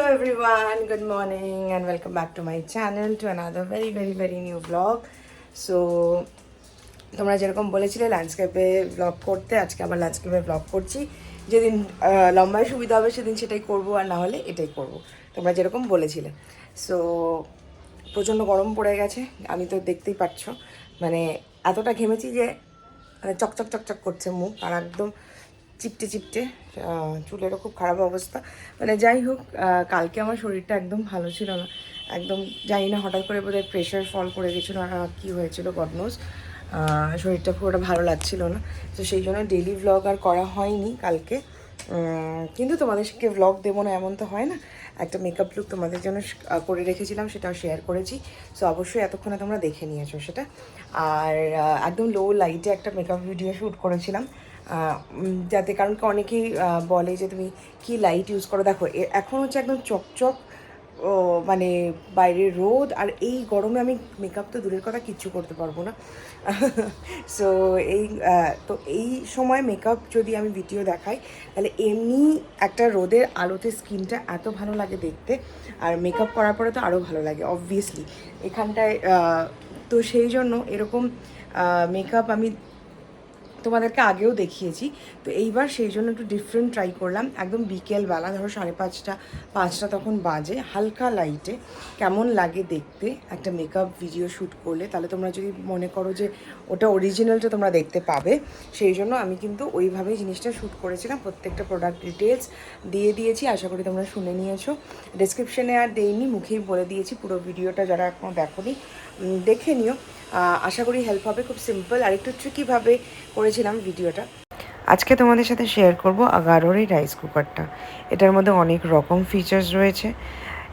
Hello everyone, good morning and welcome back to my channel to another very new vlog. So তোমরা যেরকম বলেছিলে ল্যান্ডস্কেপে blog করতে, আজকে আবার ল্যান্ডস্কেপে ব্লগ করছি। যেদিন লম্বায় সুবিধা হবে সেদিন সেটাই করব, আর না হলে এটাই করব, তোমরা যেরকম বলেছিলে। সো প্রচণ্ড গরম পড়ে গেছে, আমি তো দেখতেই পাচ্ছ, মানে এতটা ঘেমেছি যে মানে চকচক চকচক করছে মুখ, আর একদম চিপটে চিপটে, চুলেরও খুব খারাপ অবস্থা। মানে যাই হোক, কালকে আমার শরীরটা একদম ভালো ছিল না, একদম জানি না হঠাৎ করে বোধহয় প্রেশার ফল করে গেছিলো, কী হয়েছিল গড নোজ। শরীরটা খুব একটা ভালো লাগছিল না, তো সেই জন্য ডেইলি ভ্লগ আর করা হয়নি কালকে। কিন্তু তোমাদেরকে ভ্লগ দেবো না এমন তো হয় না, একটা মেকআপ লুক তোমাদের জন্য করে রেখেছিলাম, সেটাও শেয়ার করেছি। সো অবশ্যই এতক্ষণে তোমরা দেখে নিয়েছো সেটা। আর একদম লো লাইটে একটা মেকআপ ভিডিও শ্যুট করেছিলাম, যাতে, কারণ কি অনেকেই বলে যে তুমি কি লাইট ইউজ করো। দেখো এখন হচ্ছে একদম চকচক, ও মানে বাইরে রোদ, আর এই গরমে আমি মেকআপ তো দূরের কথা কিচ্ছু করতে পারবো না। সো এই সময় মেকআপ যদি আমি ভিডিও দেখাই, তাহলে এমনি একটা রোদের আলোতে স্কিনটা এত ভালো লাগে দেখতে, আর মেকআপ করার পরে তো আরও ভালো লাগে অবভিয়াসলি এখানটায়। তো সেই জন্য এরকম মেকআপ আমি তোমাদেরকে আগেও দেখিয়েছি, তো এইবার সেই জন্য একটু ডিফারেন্ট ট্রাই করলাম। একদম বিকেলবেলা, ধরো 5:30 5টা তখন বাজে, হালকা লাইটে কেমন লাগে দেখতে একটা মেকআপ ভিডিও শ্যুট করলে। তাহলে তোমরা যদি মনে করো যে ওটা অরিজিনালটা তোমরা দেখতে পাবে, সেই জন্য আমি কিন্তু ওইভাবেই জিনিসটা শ্যুট করেছিলাম। প্রত্যেকটা প্রোডাক্ট ডিটেলস দিয়ে দিয়েছি, আশা করি তোমরা শুনে নিয়েছো। ডেসক্রিপশনে আর দেইনি, মুখেই বলে দিয়েছি। পুরো ভিডিওটা যারা এখনও দেখোনি দেখে নিও, আশা করি হেল্প হবে। খুব সিম্পল আর একটু ট্রিকিভাবে করেছিলাম ভিডিওটা। আজকে তোমাদের সাথে শেয়ার করব আগারোর এই রাইস কুকারটা। এটার মধ্যে অনেক রকম ফিচার্স রয়েছে।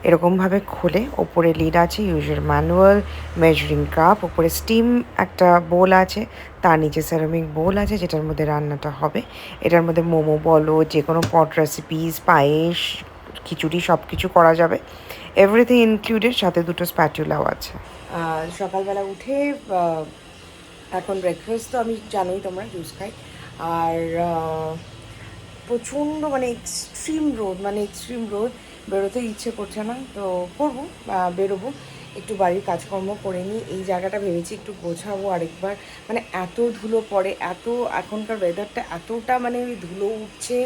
এরকমভাবে খুলে ওপরে লিড আছে, ইউজার ম্যানুয়াল, মেজারিং কাপ, ওপরে স্টিম একটা বোল আছে, তার নিচে সেরামিক বোল আছে যেটার মধ্যে রান্নাটা হবে। এটার মধ্যে মোমো বলো, যে কোনো পট রেসিপিস, পায়েস, খিচুড়ি সব কিছু করা যাবে, এভরিথিং ইনক্লুডেড। সাথে দুটো স্প্যাচুলাও আছে। সকালবেলা উঠে এখন ব্রেকফাস্ট তো আমি জানোই তোমরা জুস খাই, আর প্রচণ্ড মানে এক্সট্রিম রোদ, বেরোতে ইচ্ছে করছে না, তো করবো, বেরোবো, একটু বাড়ির কাজকর্ম করে নিই। এই জায়গাটা ভেবেছি একটু গোছাবো আরেকবার, মানে এত ধুলো পড়ে, এত এখনকার ওয়েদারটা এতটা মানে ধুলো উঠছে,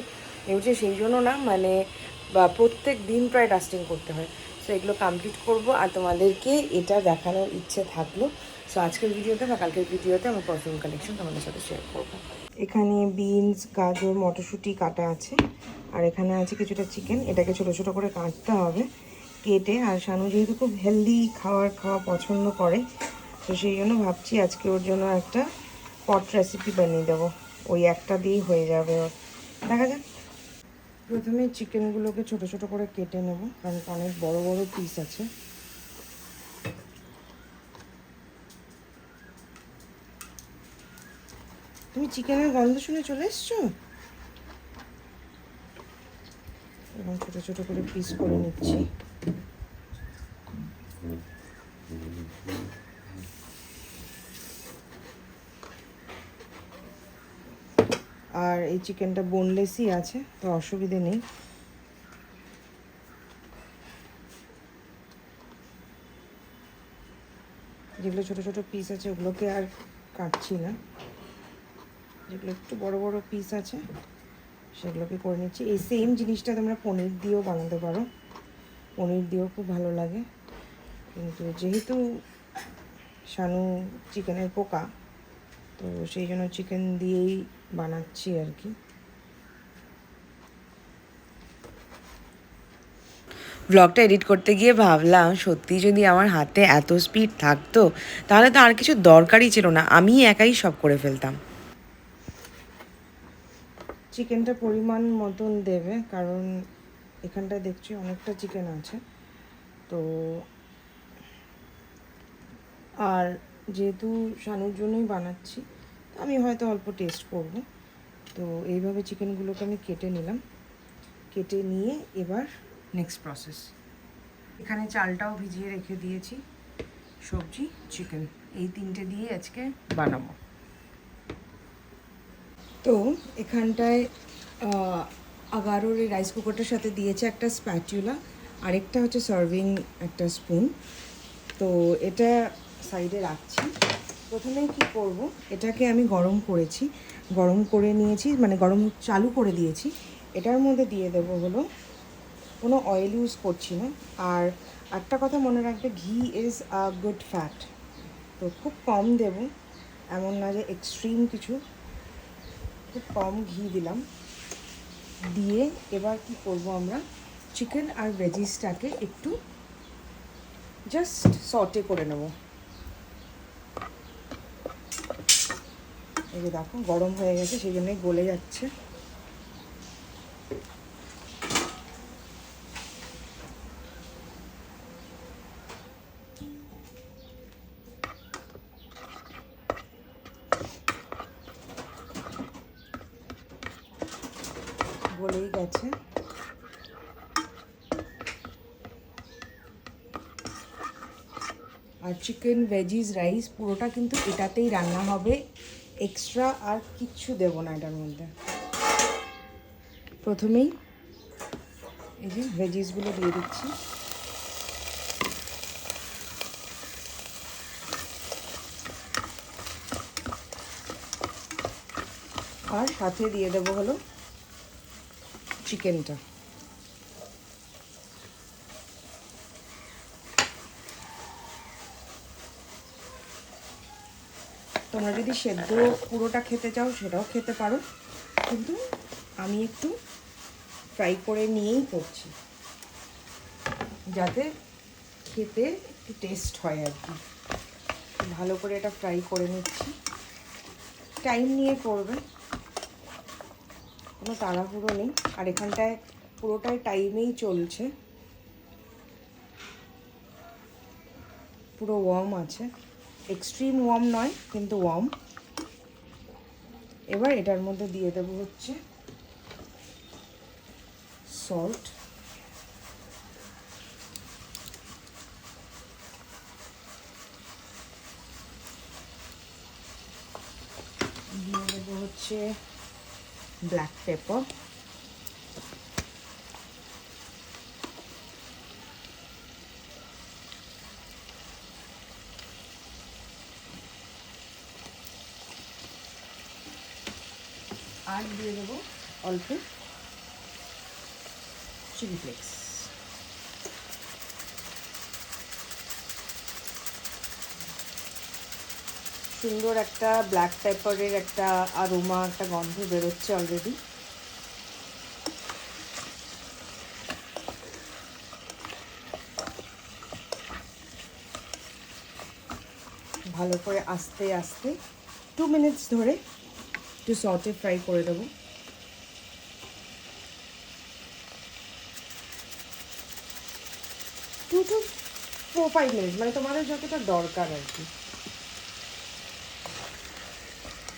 সেই জন্য না মানে প্রত্যেক দিন প্রায় ডাস্টিং করতে হয়। সো এগুলো কমপ্লিট করবো, আর তোমাদেরকে এটা দেখানোর ইচ্ছে থাকলো। সো আজকের ভিডিওতে বা কালকের ভিডিওতে আমার পারফিউম কালেকশন তোমাদের সাথে শেয়ার করবো। এখানে বিনস, গাজর, মটরশুঁটি কাটা আছে, আর এখানে আছে কিছুটা চিকেন। এটাকে ছোটো ছোটো করে কাটতে হবে কেটে। আর শানু যেহেতু খুব হেলদি খাওয়া পছন্দ করে, তো সেই জন্য ভাবছি আজকে ওর জন্য একটা পট রেসিপি বানিয়ে দেবো। ওই একটা দিয়েই হয়ে যাবে ওর, দেখা যাক। প্রথমে চিকেনগুলোকে ছোটো ছোটো করে কেটে নেব, কারণ অনেক বড় বড় পিস আছে। তুমি চিকেনের গন্ধ শুনে চলে এসছো? এবং ছোটো ছোটো করে পিস করে নিচ্ছি। আর এই চিকেনটা বোনলেসই আছে, তো অসুবিধে নেই। যেগুলো ছোটো ছোটো পিস আছে ওগুলোকে আর কাটছি না, যেগুলো একটু বড় বড় পিস আছে সেগুলোকে করে নিচ্ছি। এই সেম জিনিসটা তোমরা পনির দিয়েও বানাতে পারো, পনির দিয়েও খুব ভালো লাগে, কিন্তু যেহেতু শানু চিকেনের পোকা, তো সেই জন্য চিকেন দিয়েই বানাচ্ছি আর কি। ব্লগটা এডিট করতে গিয়ে ভাবলাম, সত্যি যদি আমার হাতে এত স্পিড থাকতো তাহলে তো আর কিছু দরকারই ছিল না, আমি একাই সব করে ফেলতাম। চিকেনটা পরিমাণ মতন দেবে, কারণ এখানটায় দেখছি অনেকটা চিকেন আছে, তো আর যেহেতু শানুর জন্যই বানাচ্ছি, আমি হয়তো অল্প টেস্ট করব। তো এইভাবে চিকেনগুলোকে আমি কেটে নিলাম, কেটে নিয়ে এবার নেক্সট প্রসেস। এখানে চালটাও ভিজিয়ে রেখে দিয়েছি, সবজি, চিকেন, এই তিনটে দিয়ে আজকে বানাবো। তো এখানটায় আগারোর এই রাইস কুকারটার সাথে দিয়েছে একটা স্প্যাচুলা, আরেকটা হচ্ছে সার্ভিং একটা স্পুন। তো এটা সাইডে রাখছি। প্রথমেই কি করব, এটাকে আমি গরম করেছি, গরম করে নিয়েছি, মানে গরম চালু করে দিয়েছি। এটার মধ্যে দিয়ে দেবো হলো, কোনো অয়েল ইউজ করছি না। আর একটা কথা মনে রাখবে, ঘি ইজ আ গুড ফ্যাট। তো খুব কম দেব, এমন না যে এক্সট্রিম কিছু, খুব কম ঘি দিলাম। দিয়ে এবার কি করব, আমরা চিকেন আর ভেজিসটাকে একটু জাস্ট সটে করে নেব। এই যে দেখো গরম হয়ে গেছে, সেই জন্যই গলে যাচ্ছে। গলেই গেছে। আর চিকেন ভেজিস রাইস পুরোটা কিন্তু এটাতেই রান্না হবে, এক্সট্রা আর কিচ্ছু দেবো না এটার মধ্যে। প্রথমেই এই যে ভেজিসগুলো দিয়ে দিচ্ছি। আর সাথে দিয়ে দেবো হলো চিকেনটা। তোমরা যদি সেদ্ধ পুরোটা খেতে চাও সেটাও খেতে পারো, কিন্তু আমি একটু ফ্রাই করে নিয়েই করছি, যাতে খেতে একটু টেস্ট হয় আর কি। ভালো করে এটা ফ্রাই করে নিচ্ছি। টাইম নিয়ে করবে, কোনো তাড়াহুড়ো নেই। আর এখানটায় পুরোটাই টাইমেই চলছে, পুরো ওয়ার্ম আছে, এক্সট্রিম ওয়ার্ম নয় কিন্তু ওয়ার্ম। এবার এটার মধ্যে দিয়ে দেবো হচ্ছে সল্ট, দিয়ে দেবো হচ্ছে ব্ল্যাক পেপার, আর দিয়ে দেবো অল্প চিলি ফ্লেক্স। সুন্দর একটা ব্ল্যাক পেপারের একটা আরোমা, একটা গন্ধ বেরোচ্ছে অলরেডি। ভালো করে আস্তে আস্তে 2 মিনিটস ধরে একটু সটে ফ্রাই করে দেবো। 2 to 4-5 মিনিট, মানে তোমাদের যতটা দরকার আর কি।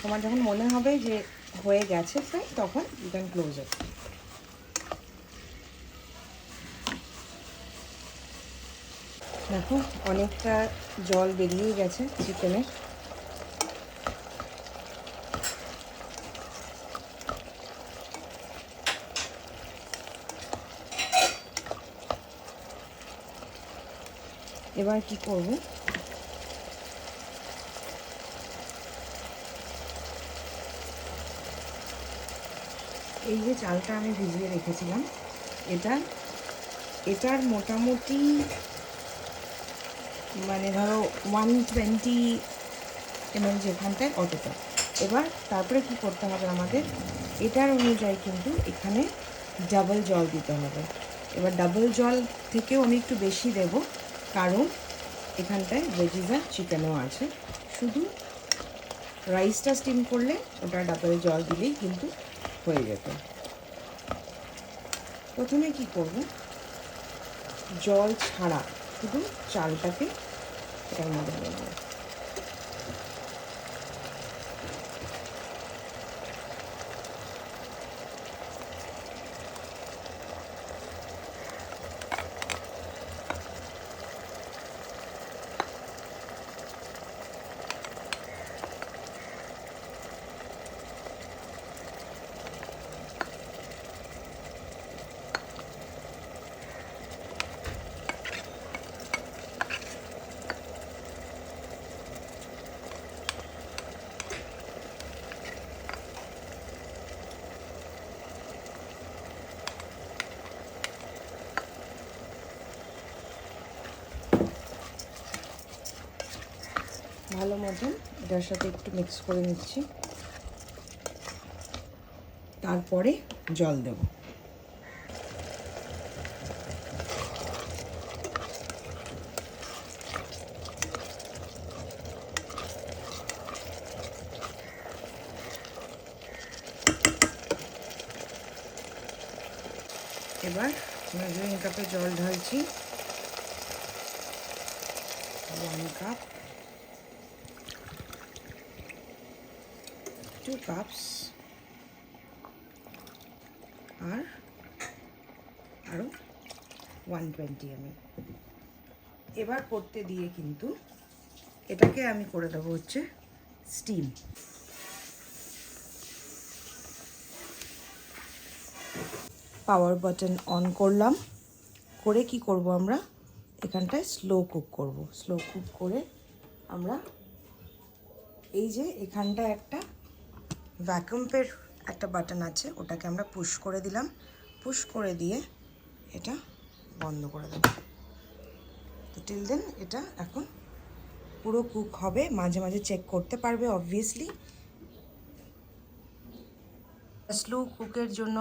তোমার যখন মনে হবে যে হয়ে গেছে ফ্রাই, তখন ইউ ক্যান ক্লোজ ইট। দেখো অনেকটা জল বেরিয়েই গেছে চিকেনে। এবার কি করব, এই যে চালটা আমি ভিজিয়ে রেখেছিলাম, এটার মোটামুটি মানে ধরো 120 ml যেখানটায় অতটা। এবার তারপরে কি করতে হবে আমাদের, এটার অনুযায়ী কিন্তু এখানে ডাবল জল দিতে হবে। এবার ডাবল জল থেকেও আমি একটু বেশি দেব, কারণ এখানটায় ভেজিস আর চিকেনও আছে। শুধু রাইসটা স্টিম করলে ওটা ডাবল জল দিলেই কিন্তু হয়ে যেত। প্রথমে কি করব, জল ছাড়া শুধু চালটাকে এটার মধ্যে দেব। ভালো মতন এটার সাথে একটু মিক্স করে নিচ্ছি, তারপরে জল দেব। এবার মেজারিং কাপে জল ঢালছি, 1 কাপ, 2 কাপস, আর আরও 120 ml। এবার করতে দিয়ে কিন্তু এটাকে আমি করে দেবো হচ্ছে স্টিম। পাওয়ার বাটন অন করলাম, করে কি করব আমরা এখানটায় স্লো কুক করব। স্লো কুক করে আমরা এই যে এখানটায় একটা ভ্যাকুয়ামের একটা বাটন আছে, ওটাকে আমরা পুশ করে দিলাম, পুশ করে দিয়ে এটা বন্ধ করে দেব। তো টিল দেন এটা এখন পুরো কুক হবে, মাঝে মাঝে চেক করতে পারবে অবভিয়াসলি। স্লো কুকের জন্য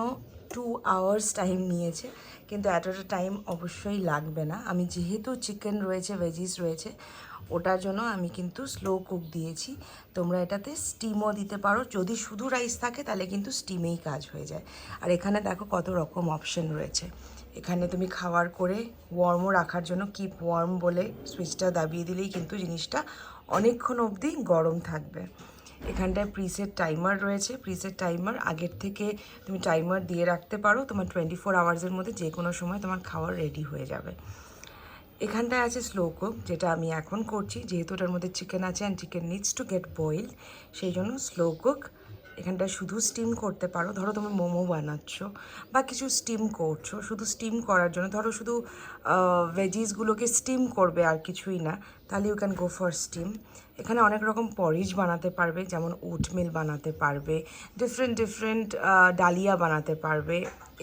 2 আওয়ার্স টাইম নিয়েছে, কিন্তু এতটা টাইম অবশ্যই লাগবে না। আমি যেহেতু চিকেন রয়েছে, ভেজিস রয়েছে, ওটার জন্য আমি কিন্তু স্লো কুক দিয়েছি। তোমরা এটাতে স্টিমও দিতে পারো, যদি শুধু রাইস থাকে তাহলে কিন্তু স্টিমেই কাজ হয়ে যায়। আর এখানে দেখো কত রকম অপশন রয়েছে। এখানে তুমি খাওয়ার করে ওয়ার্মও রাখার জন্য কিপ ওয়ার্ম বলে সুইচটা দাবিয়ে দিলেই কিন্তু জিনিসটা অনেকক্ষণ অবধি গরম থাকবে। এখানটায় প্রিসেট টাইমার রয়েছে, প্রিসেট টাইমার আগের থেকে তুমি টাইমার দিয়ে রাখতে পারো, তোমার 24 আওয়ার্সের মধ্যে যে কোনো সময় তোমার খাবার রেডি হয়ে যাবে। এখানটায় আছে স্লো কুক, যেটা আমি এখন করছি, যেহেতু ওটার মধ্যে চিকেন আছে and chicken needs to get boil, সেই জন্য স্লো কুক। এখানটায় শুধু স্টিম করতে পারো, ধরো তুমি মোমো বানাচ্ছ বা কিছু স্টিম করছো, শুধু স্টিম করার জন্য, ধরো শুধু ভেজিসগুলোকে স্টিম করবে আর কিছুই না, তাহলে you can go for steam. এখানে অনেক রকম পরিজ বানাতে পারবে, যেমন ওটমিল বানাতে পারবে, ডিফারেন্ট ডালিয়া বানাতে পারবে,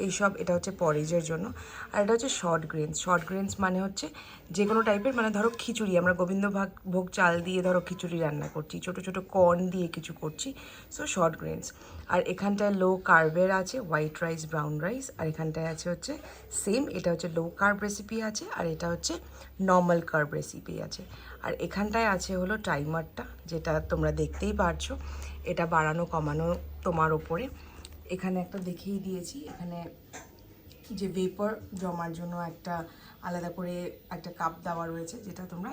এইসব। এটা হচ্ছে পরিজের জন্য। আর এটা হচ্ছে শর্ট গ্রেনস। শর্ট গ্রেনস মানে হচ্ছে যে কোনো টাইপের, মানে ধরো খিচুড়ি, আমরা গোবিন্দভোগ চাল দিয়ে ধরো খিচুড়ি রান্না করছি, ছোটো ছোটো কর্ন দিয়ে কিছু করছি, সো শর্ট গ্রেনস। আর এখানটায় লো কার্বের আছে হোয়াইট রাইস, ব্রাউন রাইস। আর এখানটায় আছে হচ্ছে সেম, এটা হচ্ছে লো কার্ব রেসিপি আছে, আর এটা হচ্ছে নর্মাল কার্ব রেসিপি আছে। আর এখানটায় আছে হলো টাইমারটা, যেটা তোমরা দেখতেই পারছো, এটা বাড়ানো কমানো তোমার ওপরে। এখানে একটা দেখিয়ে দিয়েছি, এখানে যে ভেপার জমার জন্য একটা আলাদা করে একটা কাপ দেওয়া রয়েছে, যেটা তোমরা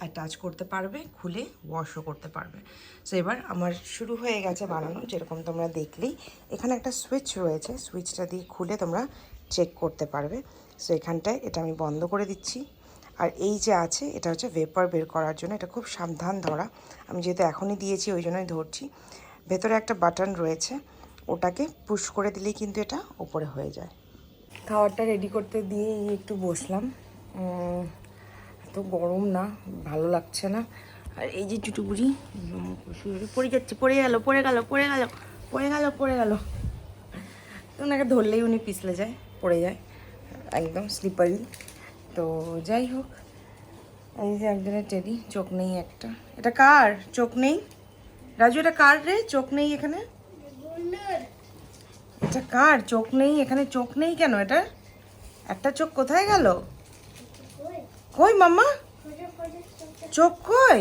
অ্যাটাচ করতে পারবে, খুলে ওয়াশও করতে পারবে। সো এবার আমার শুরু হয়ে গেছে বানানো, যেরকম তোমরা দেখলেই। এখানে একটা সুইচ রয়েছে, সুইচটা দিয়ে খুলে তোমরা চেক করতে পারবে। সো এখানটায় এটা আমি বন্ধ করে দিচ্ছি। আর এই যে আছে, এটা হচ্ছে ভেপার বের করার জন্য, এটা খুব সাবধান ধরা। আমি যেহেতু এখনই দিয়েছি ওই জন্যই ধরছি। ভেতরে একটা বাটন রয়েছে, ওটাকে পুশ করে দিলেই কিন্তু এটা ওপরে হয়ে যায়। খাবারটা রেডি করতে দিয়ে একটু বসলাম, এত গরম না, ভালো লাগছে না। আর এই যে চুটুপুরি পড়ে যাচ্ছে, পড়ে গেল পড়ে গেল পড়ে গেল পড়ে গেল পড়ে গেল, ওনাকে ধরলেই উনি পিছলে যায়, পড়ে যায়, একদম স্লিপারি। তো যাই হোক, এই যে একজনের টেডি, চোখ নেই একটা। এটা কার চোখ নেই? রাজু এটা কার রে, চোখ নেই এখানে? এটা কার চোখ নেই এখানে? চোখ নেই কেন এটা? একটা চোখ কোথায় গেল? কই মাম্মা, চোখ কই?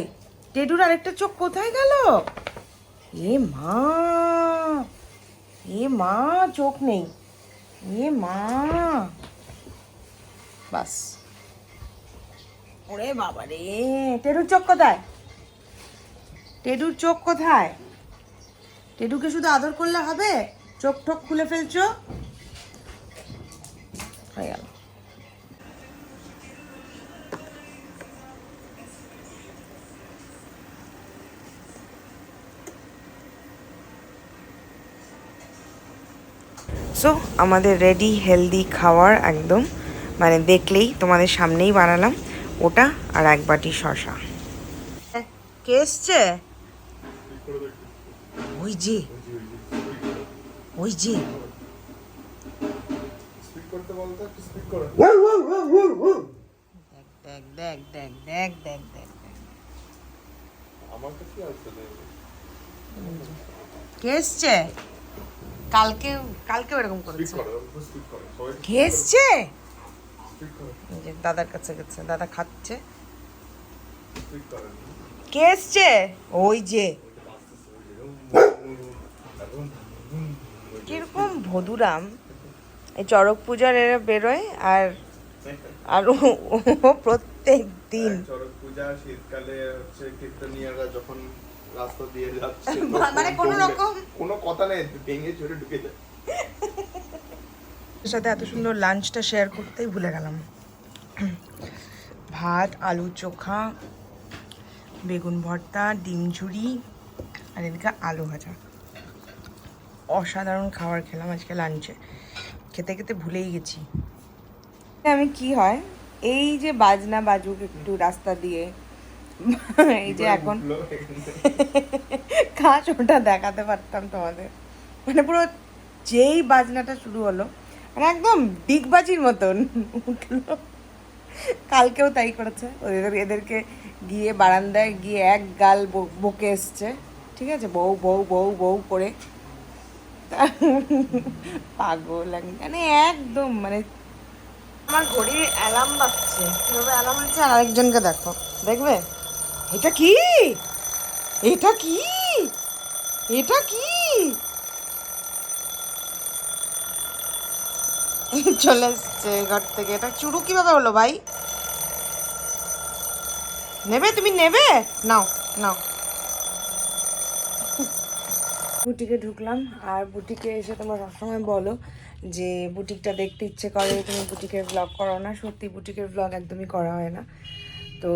টেডুর আরেকটা চোখ কোথায় গেল? এ মা, এ মা, চোখ নেই, এ মা, বাস। ওরে বাবা রে, টেডুর চোখ কোথায়? টেডুর চোখ কোথায়? টেডুকে শুধু আদর করলে হবে? চোখ ঠোক খুলে ফেলছো, হয়ে গেল। সো আমাদের রেডি হেলদি খাওয়ার, একদম মানে দেখলেই তোমাদের সামনেই বানালাম, ওটা আর এক বাটি শশা। কে এসছে? ওই যে, ওই যে, দেখ দেখ দেখ দেখ দেখ দেখ দেখ দেখ। কে এসছে? কালকেও এরকম করেছে। কে এসছে? দাদার কাছে গেছে, দাদা খাচ্ছে। কে এসছে? ওই যে কিরকম ভদুরাম, এই চড়ক পূজার এরা বেরোয় আর আর ও প্রত্যেক দিন চড়ক পূজা শীতকালে হচ্ছে কীর্তনীয়রা যখন রাস্তা দিয়ে যাচ্ছে মানে কোনো রকম কোনো কথা নেই, ভেঙে চড়ে ঢুকে যায়। এর সাথে এত সুন্দর লাঞ্চটা শেয়ার করতেই ভুলে গেলাম। ভাত, আলু চোখা, বেগুন ভর্তা, ডিম ঝুড়ি আর এদিকে আলু ভাজা। অসাধারণ খাবার খেলাম আজকে লাঞ্চে, খেতে খেতে ভুলেই গেছি আমি কি হয়। এই যে বাজনা বাজুক একটু রাস্তা দিয়ে, এই যে এখন কাজ ওটা দেখাতে পারতাম তোমাদের, মানে পুরো যেই বাজনাটা শুরু হলো মানে একদম ডিগবাজির মতন উঠলো। কালকেও তাই করেছে, এদেরকে গিয়ে বারান্দায় গিয়ে এক গাল বকে এসছে, ঠিক আছে, বউ বউ বউ বউ করে পাগল মানে একদম। মানে আমার ঘড়ির অ্যালার্ম বাজছে, কীভাবে অ্যালার্ম হচ্ছে, আর আরেকজনকে দেখো, দেখবে এটা কি, এটা কি, এটা কি, চলে এসছে ঘর থেকে। এটা চুরু কিভাবে হলো ভাই? নেবে তুমি, নেবে? নাও নাও। বুটিকে ঢুকলাম, আর বুটিকে এসে তোমরা সবসময় বলো যে বুটিকটা দেখতে ইচ্ছে করে, তুমি বুটিকের ব্লগ করো না। সত্যি বুটিকের ব্লগ একদমই করা হয় না। তো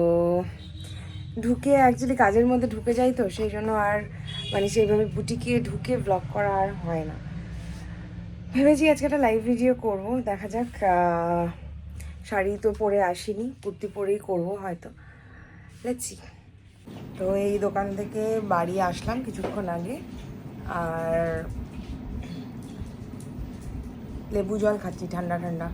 ঢুকে অ্যাকচুয়ালি কাজের মধ্যে ঢুকে যাই, তো সেই জন্য আর মানে সেইভাবে বুটিকে ঢুকে ব্লগ করা আর হয় না। ভেবেছি আজকে একটা লাইভ ভিডিও করব, দেখা যাক। শাড়ি তো পরে আসিনি, কুর্তি পরেই করবো হয়তো, লেটস সি। তো এই দোকান থেকে বাড়ি আসলাম কিছুক্ষণ আগে, আর লেবু জল খাচ্ছি ঠান্ডা ঠান্ডা,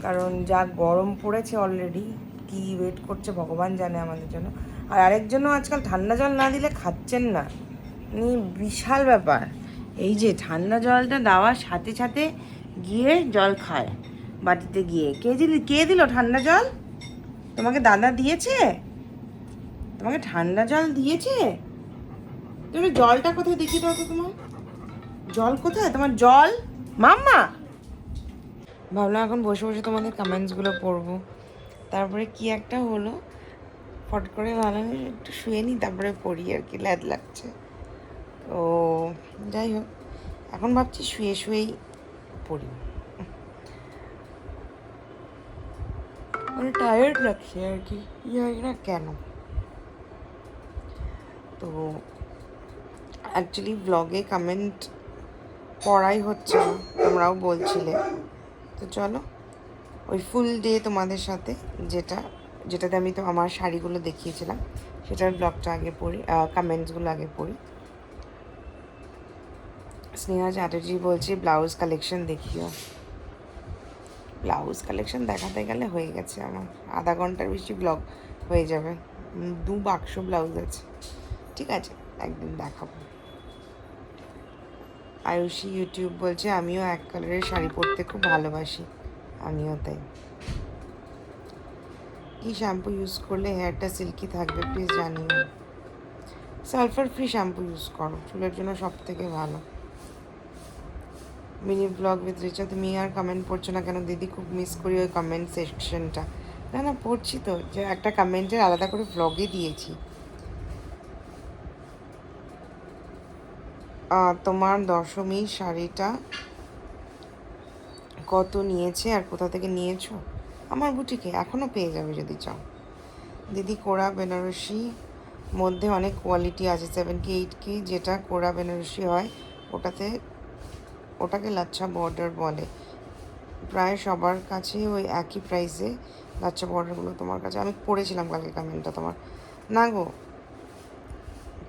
কারণ যা গরম পড়েছে অলরেডি, কি ওয়েট করছে ভগবান জানে আমাদের জন্য। আর আরেকজনও আজকাল ঠান্ডা জল না দিলে খাচ্ছেন না, বিশাল ব্যাপার। এই যে ঠান্ডা জলটা দেওয়ার সাথে সাথে গিয়ে জল খায় বাটিতে গিয়ে। কে দিল ঠান্ডা জল? তোমাকে দাদা দিয়েছে? তোমাকে ঠান্ডা জল দিয়েছে? তুমি জলটা কোথায় দেখি দাও তো, তোমার জল কোথায়? তোমার জল মাম্মা। ভাবলাম এখন বসে বসে তোমাদের কমেন্টসগুলো পড়বো, তারপরে কি একটা হলো, ফট করে ভাবলাম একটু শুয়ে নিই, তারপরে পড়ি আর কি, ল্যাদ লাগছে। তো যাই হোক, এখন ভাবছি শুয়ে শুয়েই পড়ি, মানে টায়ার্ড লাগছে আর কি, জানি না কেন। তো অ্যাকচুয়ালি ব্লগে কমেন্ট পড়াই হচ্ছে না, তোমরাও বলছিলে। তো চলো ওই ফুল ডে তোমাদের সাথে যেটাতে আমি তো আমার শাড়িগুলো দেখিয়েছিলাম সেটার ব্লগটা আগে পড়ি, কমেন্টসগুলো আগে পড়ি। স্নেহা চ্যাটার্জি বলছি ব্লাউজ কালেকশন দেখিও। ব্লাউজ কালেকশন দেখাতে গেলে হয়ে গেছে আমার আধা ঘন্টার বেশি ব্লগ হয়ে যাবে। 2 বাক্স ব্লাউজ আছে, ঠিক আছে, একদিন দেখাবো। আয়ুষী ইউটিউব বলছে আমিও এক কালারের শাড়ি পরতে খুব ভালোবাসি, আমিও তাই। কি শ্যাম্পু ইউজ করলে হেয়ারটা সিল্কি থাকবে প্লিজ জানিও। সালফার ফ্রি শ্যাম্পু ইউজ করো, চুলের জন্য সব থেকে ভালো। মিনি ব্লগ উইথ রিচা, তুমি আর কমেন্ট পড়ছো না কেন দিদি? খুব মিস করি ওই কমেন্ট সেকশনটা। না না, পড়ছি তো, যে একটা কমেন্টের আলাদা করে ব্লগে দিয়েছি। তোমার দশমী শাড়িটা কত নিয়েছে আর কোথা থেকে নিয়েছো? আমার বুটিকে, এখনও পেয়ে যাবে যদি চাও। দিদি কোরা বেনারসি মধ্যে অনেক কোয়ালিটি আছে, 7K 8K যেটা কোরা বেনারসি হয় ওটাকে লাচ্ছা বর্ডার বলে। প্রায় সবার কাছে ওই একই প্রাইসে লাচ্ছা বর্ডারগুলো। তোমার কাছে আমি পড়েছিলাম কালকে কমেন্টটা তোমার, না গো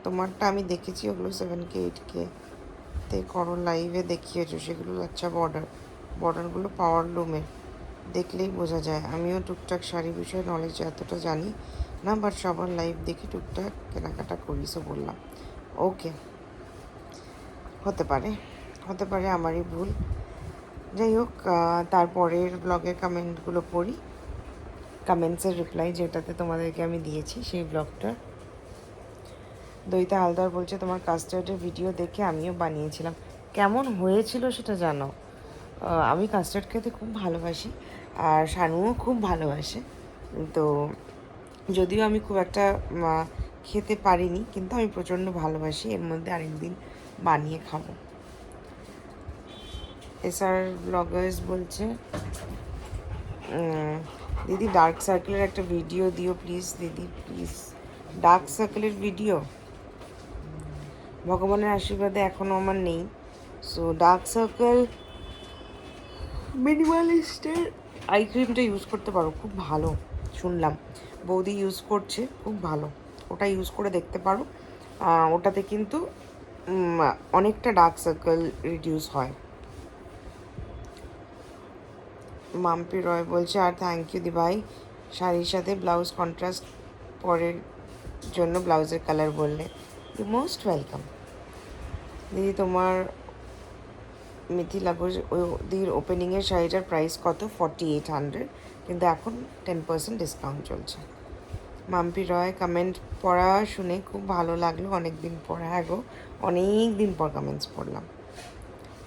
তোমারটা আমি দেখেছি, ওগুলো 7K 8K তে করো, লাইভে দেখিয়েছো সেগুলো লাচ্ছা বর্ডারগুলো পাওয়ার লুমের। দেখলেই বোঝা যায়। আমিও টুকটাক শাড়ি বিষয়ে নলেজ এতটা জানি না, বাট সবার লাইভ দেখে টুকটাক কেনাকাটা করি, সো বললাম। ওকে, হতে পারে, হতে পারে আমারই ভুল। যাই হোক, তারপরের ব্লগের কমেন্টগুলো পড়ি। কমেন্টসের রিপ্লাই যেটাতে তোমাদেরকে আমি দিয়েছি সেই ব্লগটা। দইতা হালদার বলছে, তোমার কাস্টার্ডের ভিডিও দেখে আমিও বানিয়েছিলাম। কেমন হয়েছিল সেটা জানো? আমি কাস্টার্ড খেতে খুব ভালোবাসি, আর শানুও খুব ভালোবাসে। তো যদিও আমি খুব একটা খেতে পারিনি, কিন্তু আমি প্রচণ্ড ভালোবাসি। এর মধ্যে আরেকদিন বানিয়ে খাবো। এসআর ব্লগার্স বলছে, দিদি ডার্ক সার্কেলের একটা ভিডিও দিও প্লিজ। দিদি প্লিজ, ডার্ক সার্কেলের ভিডিও ভগবানের আশীর্বাদে এখনও আমার নেই। সো ডার্ক সার্কেল মিনিমালিস্টের আই ক্রিমটা ইউজ করতে পারো, খুব ভালো শুনলাম। বৌদি ইউজ করছে, খুব ভালো। ওটা ইউজ করে দেখতে পারো। ওটাতে কিন্তু অনেকটা ডার্ক সার্কেল রিডিউস হয়। মাম্পি রয় বলছে, আর থ্যাংক ইউ দিভাই, শাড়ির সাথে ব্লাউজ কন্ট্রাস্ট পরের জন্য ব্লাউজের কালার বললে। ইউ মোস্ট ওয়েলকাম দিদি। তোমার মিথিলা ঘোষ ওদের ওপেনিংয়ের শাড়িটার প্রাইস কত? 4800, কিন্তু এখন 10% ডিসকাউন্ট চলছে। মাম্পি রয়, কমেন্ট পড়া শুনে খুব ভালো লাগলো, অনেক দিন পর। হ্যাঁ গো, অনেক দিন পর কমেন্টস পড়লাম।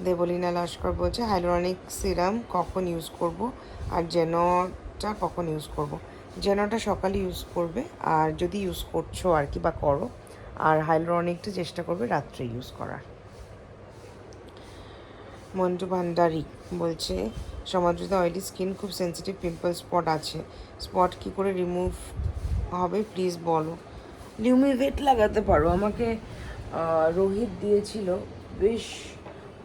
দেবলীনা লস্কর বলছে, হাইলোরনিক সিরাম কখন ইউজ করব, আর জেনোটা কখন ইউজ করব? জেনোটা সকালে ইউজ করবে, আর যদি ইউজ করছো আর কি বা করো, আর হাইলোরনিকটা চেষ্টা করবে রাত্রে ইউজ করার। মন্টু ভান্ডারি বলছে, সমাদ্রিতা অয়েলি স্কিন, খুব সেন্সিটিভ পিম্পল স্পট আছে, স্পট কি করে রিমুভ হবে প্লিজ বলো। লিউমিভেট লাগাতে পারো, আমাকে রোহিত দিয়েছিল, বেশ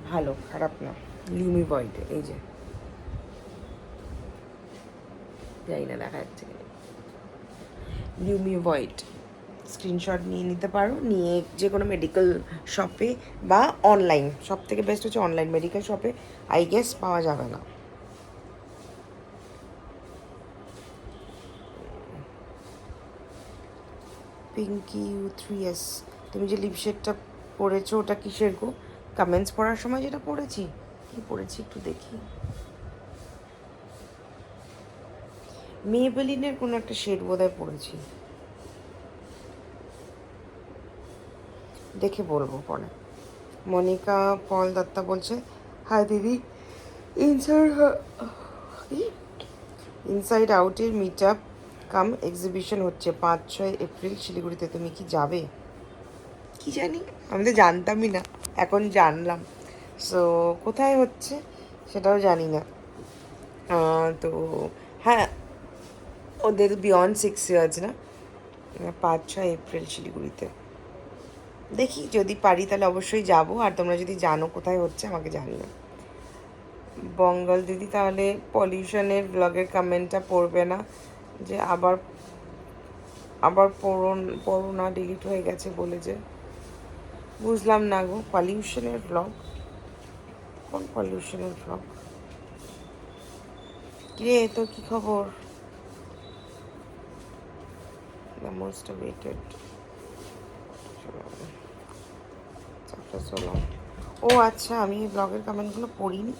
ভালো, খারাপ না। লিউমিভয়েড, এই যে, যাই না দেখা যাচ্ছে, লিউমিভয়েড স্ক্রিনশট নিয়ে নিতে পারো, নিয়ে যে কোনো মেডিকেল শপে বা অনলাইন, সব থেকে বেস্ট হচ্ছে অনলাইন, মেডিকেল শপে আই গেস পাওয়া যাবে না। পিঙ্কি U3S, তুমি যে লিপশেডটা পরেছো ওটা কিসের গো? কমেন্টস পড়ার সময় যেটা পড়েছি, কি পড়েছি একটু দেখি। মেবেলিনের কোনো একটা শেড বোধহয় পড়েছি, দেখে বলবো পরে। মনিকা পল দত্তা বলছে, হাই দিদি, ইনসাইড আউটের মিট আপ কাম এক্সিবিশন হচ্ছে 5-6 এপ্রিল শিলিগুড়িতে, তুমি কি যাবে? কি জানি, আমি তো জানতামই না, এখন জানলাম। সো কোথায় হচ্ছে সেটাও জানি না। তো হ্যাঁ, ওদের বিয়ন্ড 6 ইয়ার্স না, 5-6 এপ্রিল শিলিগুড়িতে। দেখি যদি পারি তাহলে অবশ্যই যাব, আর তোমরা যদি জানো কোথায় হচ্ছে আমাকে জানিও। বঙ্গাল দিদি, তাহলে পলিউশনের ব্লগের কমেন্টটা পড়বে না যে? আবার আবার পড়ো না, ডিলিট হয়ে গেছে বলে যে? বুঝলাম না গো, পলিউশনের ব্লগ? কোন পলিউশনের ব্লগ? কিরে, তোর কি খবর? দ্য মোস্ট ওয়েটেড ও আচ্ছা, আমি এই ব্লগের কমেন্টগুলো পড়িনি,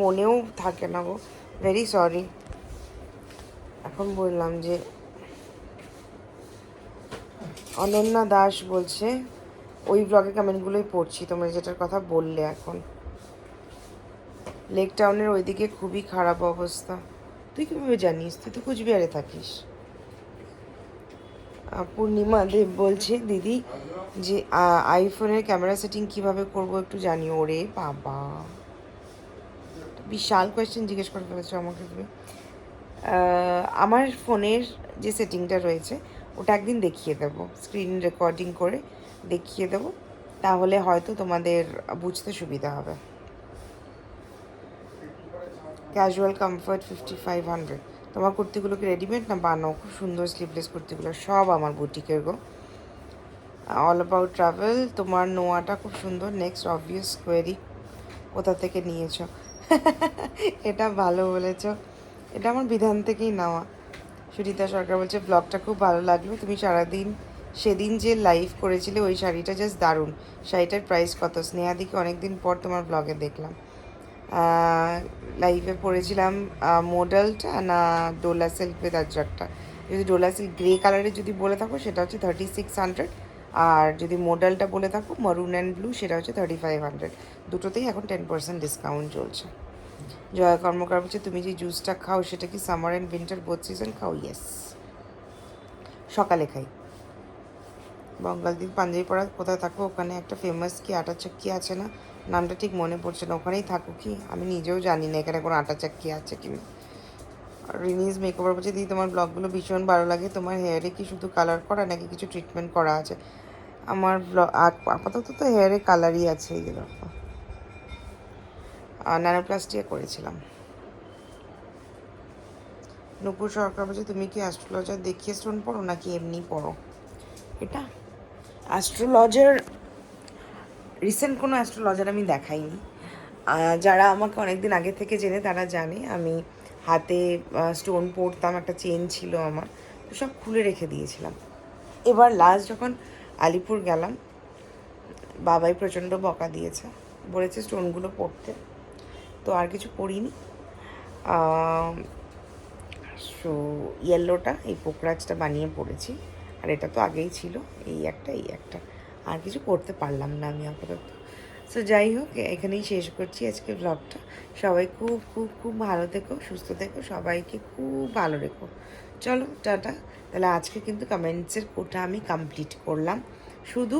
মনেও থাকে না গো, ভেরি সরি। এখন বললাম যে অনন্যা দাস বলছে, ওই ব্লগের কমেন্টগুলোই পড়ছি তোমরা যেটার কথা বললে। এখন লেক টাউনের ওইদিকে খুবই খারাপ অবস্থা। তুই কীভাবে জানিস? তুই তো কুচবিহারে থাকিস। পূর্ণিমা দেব বলছে, দিদি যে আইফোনের ক্যামেরা সেটিং কিভাবে করব একটু জানিও। ওরে বাবা, বিশাল কোয়েশ্চেন জিজ্ঞেস করে ফেলেছো আমাকে তুমি। আমার ফোনের যে সেটিংটা রয়েছে ওটা একদিন দেখিয়ে দেবো, স্ক্রিন রেকর্ডিং করে দেখিয়ে দেবো, তাহলে হয়তো তোমাদের বুঝতে সুবিধা হবে। ক্যাজুয়াল কমফর্ট 5500, তোমার কুর্তিগুলো কি রেডিমেড না বানাও? খুব সুন্দর স্লিভলেস কুর্তিগুলো, সব আমার বুটিকের গো। অল অ্যাবাউট ট্রাভেল, তোমার নোয়াটা খুব সুন্দর। নেক্সট অবভিয়াস কোয়েরি, কোথা থেকে নিয়েছো? এটা ভালো বলেছো, এটা আমার বিধান থেকেই নেওয়া। সুরিতা সরকার বলছে ব্লগটা খুব ভালো লাগলো, তুমি সারাদিন সেদিন যে লাইভ করেছিলে ওই শাড়িটা জাস্ট দারুণ। শাড়িটার প্রাইস কত? স্নেহাদিকে অনেকদিন পর তোমার ব্লগে দেখলাম। লাইভে পরেছিলাম মডেলটা না ডোলা সিল্ক উইথ আজরাকটা। যদি ডোলা সিল্ক গ্রে কালারের যদি বলে থাকো সেটা হচ্ছে 3600, আর যদি মডেলটা বলে থাকো মারুন অ্যান্ড ব্লু সেটা হচ্ছে 3500। দুটোতেই এখন 10% ডিসকাউন্ট চলছে। জয়া কর্মকার বলছে তুমি যে জুসটা খাও সেটা কি summer and winter both season খাও? ইয়েস, সকালে খাই। বঙ্গালদিন পাঞ্জাবি পরা কোথায় থাকো? ওখানে একটা ফেমাস কি আটা চাক্কি আছে না, নামটা ঠিক মনে পড়ছে না, ওখানেই থাকো কি? আমি নিজেও জানি না এখানে কোনো আটা চাক্কি আছে কি না। রিনিজ মেকওভার বলছে দিদি তোমার ব্লগগুলো ভীষণ ভালো লাগে, তোমার হেয়ারে কি শুধু কালার করা নাকি কিছু ট্রিটমেন্ট করা আছে? আমার ব্লগ আপাতত তো হেয়ারে কালারই আছে, এই দেখো ন্যানোপ্লাস্টিয়া করেছিলাম। নূপুর সরকার বলছে তুমি কি অ্যাস্ট্রোলজার দেখিয়ে স্টোন পড়ো নাকি এমনি পড়ো? এটা অ্যাস্ট্রোলজার, রিসেন্ট কোনো অ্যাস্ট্রোলজার আমি দেখাইনি। যারা আমাকে অনেক দিন আগে থেকে জেনে তারা জানে আমি হাতে স্টোন পরতাম, একটা চেন ছিল আমার, তো সব খুলে রেখে দিয়েছিলাম। এবার লাস্ট যখন আলিপুর গেলাম, বাবাই প্রচণ্ড বকা দিয়েছে, বলেছে স্টোনগুলো পরতে, তো আর কিছু পরিনি। সো ইয়েলোটা এই পোকরাজটা বানিয়ে পড়েছি, আর এটা তো আগেই ছিল, এই একটা আর কিছু করতে পারলাম না আমি আপাতত। সো যাই হোক, এখানেই শেষ করছি আজকে ব্লগটা। সবাই খুব খুব খুব ভালো থেকো, সুস্থ থেকো, সবাইকে খুব ভালো রেখো। চলো টাটা। তাহলে আজকে কিন্তু কমেন্টসের কোটা আমি কমপ্লিট করলাম, শুধু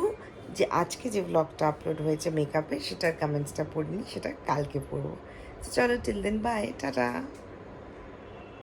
যে আজকে যে ব্লগটা আপলোড হয়েছে মেকআপে সেটার কমেন্টসটা পড়িনি, সেটা কালকে পড়বো। চলো টিল দেন বাই, টাটা।